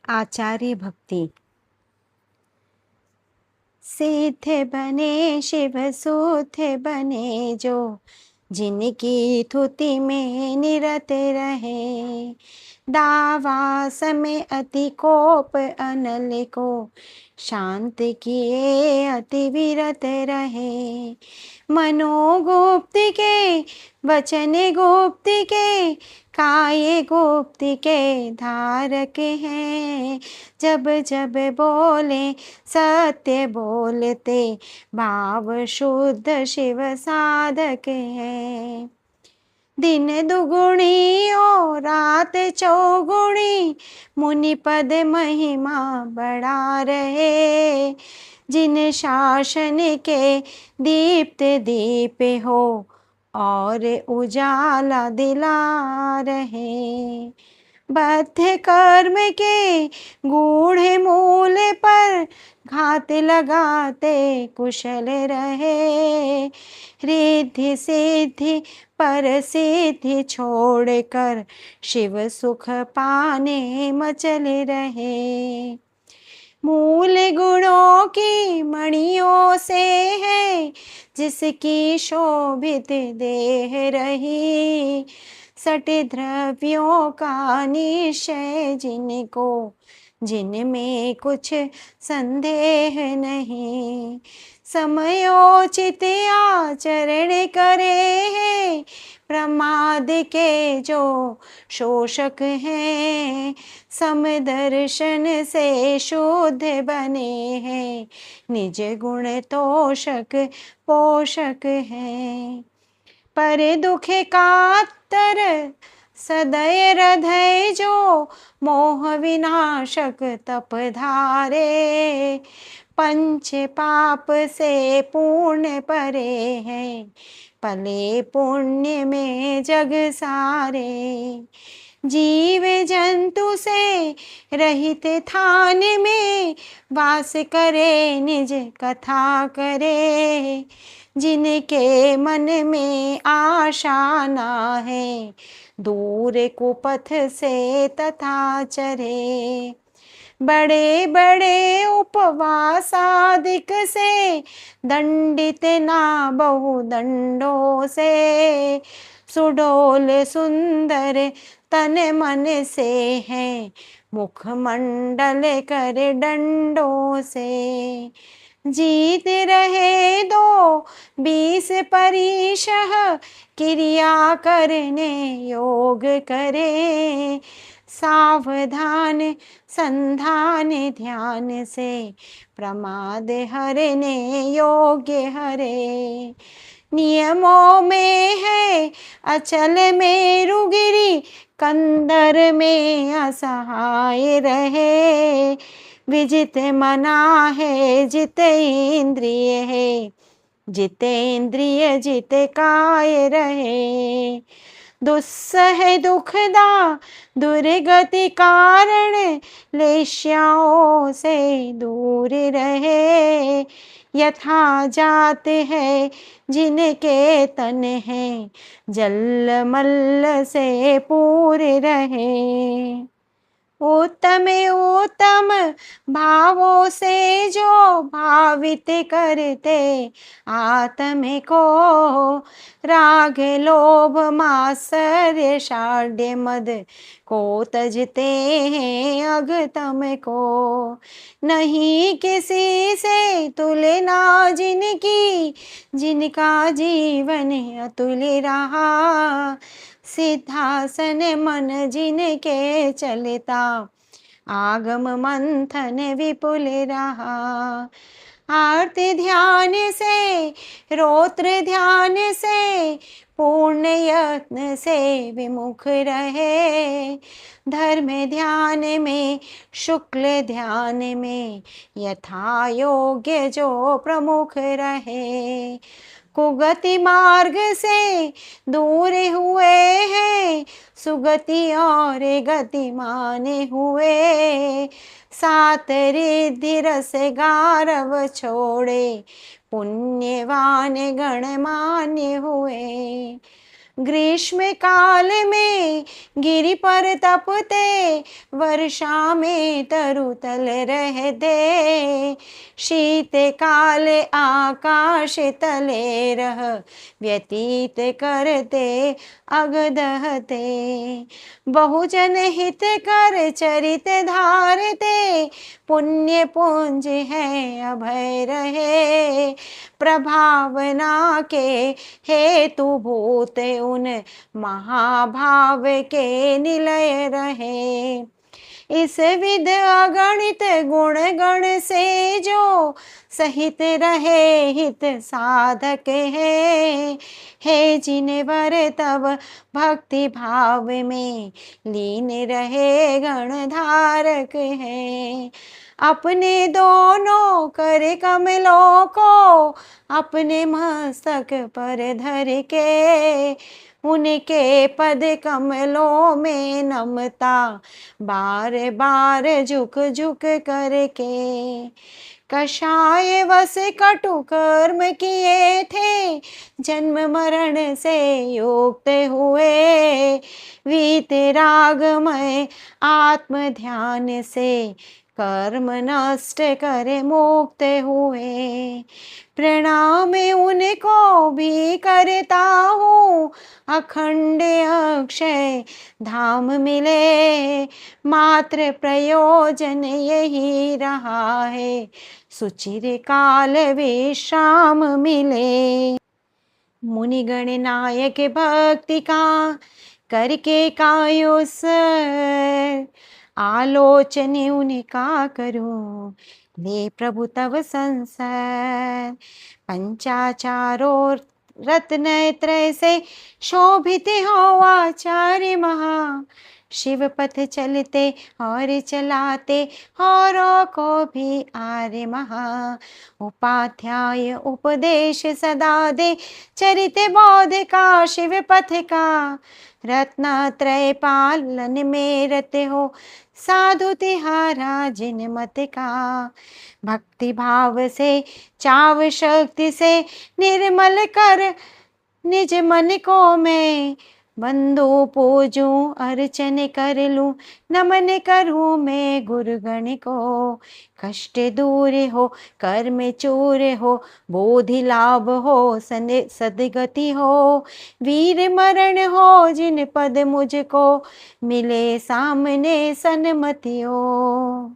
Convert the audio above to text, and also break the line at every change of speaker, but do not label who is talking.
आचार्य भक्ति। सिद्ध बने शिव सुध बने जो, जिनकी थुति में निरत रहे। दावास में अति कोप अनल को, शांत किए अति विरत रहे। मनोगुप्त के वचन गुप्त के, काय गुप्त के धारक हैं। जब जब बोले सत्य बोलते, भाव शुद्ध शिव साधक है। दिन दुगुणी और रात चौगुणी, मुनि पद महिमा बढ़ा रहे। जिन शासन के दीप्त दीप हो, और उजाला दिला रहे। बद्ध कर्म के गूढ़ मूल पर, घात लगाते कुशल रहे। रिद्धि सिद्धि पर सिद्धि छोड़कर, शिव सुख पाने मचल रहे। मूल गुणों की मणियों से है, जिसकी शोभित देह रही। सट द्रव्यों का निश्चय जिनको, जिनमें कुछ संदेह नहीं। समयोचित आचरण करे हैं, प्रमाद के जो शोषक हैं। समदर्शन से शुद्ध बने हैं, निज गुण तोषक पोषक हैं। पर दुख कातर सदय हृदय जो, मोह विनाशक तप धारे। पंच पाप से पूर्ण परे हैं, पले पुण्य में जग सारे। जीव जंतु से रहित थान में, वास करे निज कथा करे। जिनके मन में आशा ना है, दूर कुपथ से तथा चरे। बड़े बड़े उपवास आदिक से, दंडित ना बहु दंडों से। सुडोल सुंदर तन मन से हैं, मुखमंडल कर डंडों से। जीत रहे दो 20 परिशह, क्रिया करने योग करे। सावधान संधान ध्यान से, प्रमाद हरने योग्य हरे। नियमों में है अचल मेरुगिरी, कंदर में असहाय रहे। विजित मना है जित इंद्रिय है, जितेंद्रिय जित काय रहे। दुस्सह दुखदा दुर्गति कारण, लेश्याओं से दूर रहे। यथा जात है जिनके तन है, जल मल्ल से पूरे रहे। उत्तम उत्तम भावों से जो भावित करते आत्म को। राग लोभ मात्सर्य शाढ़्य मद को तजते हैं अगतम को। नहीं किसी से तुलना जिनकी, जिनका जीवन अतुल्य रहा। सिद्धासन मन जिनके चलता, आगम मंथन विपुल रहा। आरती ध्यान से रोत्र ध्यान से, पूर्ण यत्न से विमुख रहे। धर्म ध्यान में शुक्ल ध्यान में, यथा योग्य जो प्रमुख रहे। कुगति मार्ग से दूर हुए हैं, सुगति और गति माने हुए। सात रिद्धि रस गारव छोड़े, पुण्यवान गणमान्य हुए। ग्रीष्म काल में गिरि पर तपते, वर्षा में तरुतल रहते, शीत काल आकाश तले रह व्यतीत करते अगदहते। बहुजन हित कर चरित धारते, पुण्य पुंज है अभय रहे, प्रभावना के हेतु भूत उन महाभाव के निलय रहे। इस विध अगणित गुण गण से जो सहित रहे हित साधक है जिन वर तब भक्ति भाव में लीन रहे गण धारक है। अपने दोनों कर कमलों को अपने मस्तक पर धर के, उनके पद कमलों में नमता बार बार झुक झुक करके। कषाय वस कटु कर्म किए थे, जन्म मरण से युक्त हुए, वीतरागमय आत्म ध्यान से कर्म नष्ट करे मुक्त हुए। प्रणाम उनको भी करता हूँ, अखंड अक्षय धाम मिले, मात्र प्रयोजन यही रहा है, सुचिर काल विश्राम मिले। मुनिगण नायक भक्ति का करके कायो सर, आलोचन उनका करूं ले प्रभु तव संसार। पंचाचारों रत्न त्रय से शोभित हो आचार्य महा, शिव पथ चलते और चलाते औरों को भी आर्य महा। उपाध्याय उपदेश सदा दे, चरित बोध का शिव पथ का, रत्नत्रय पालन में रत हो साधु तिहारा जिन मत का। भक्ति भाव से चाव शक्ति से निर्मल कर निज मन को मैं, बंदो पूजूं अर्चन कर लूं नमन करूं मैं गुरुगण को। कष्ट दूर हो कर्म चूर हो, बोधि लाभ हो सदगति हो, वीर मरण हो जिन पद मुझको मिले सामने सन्मति हो।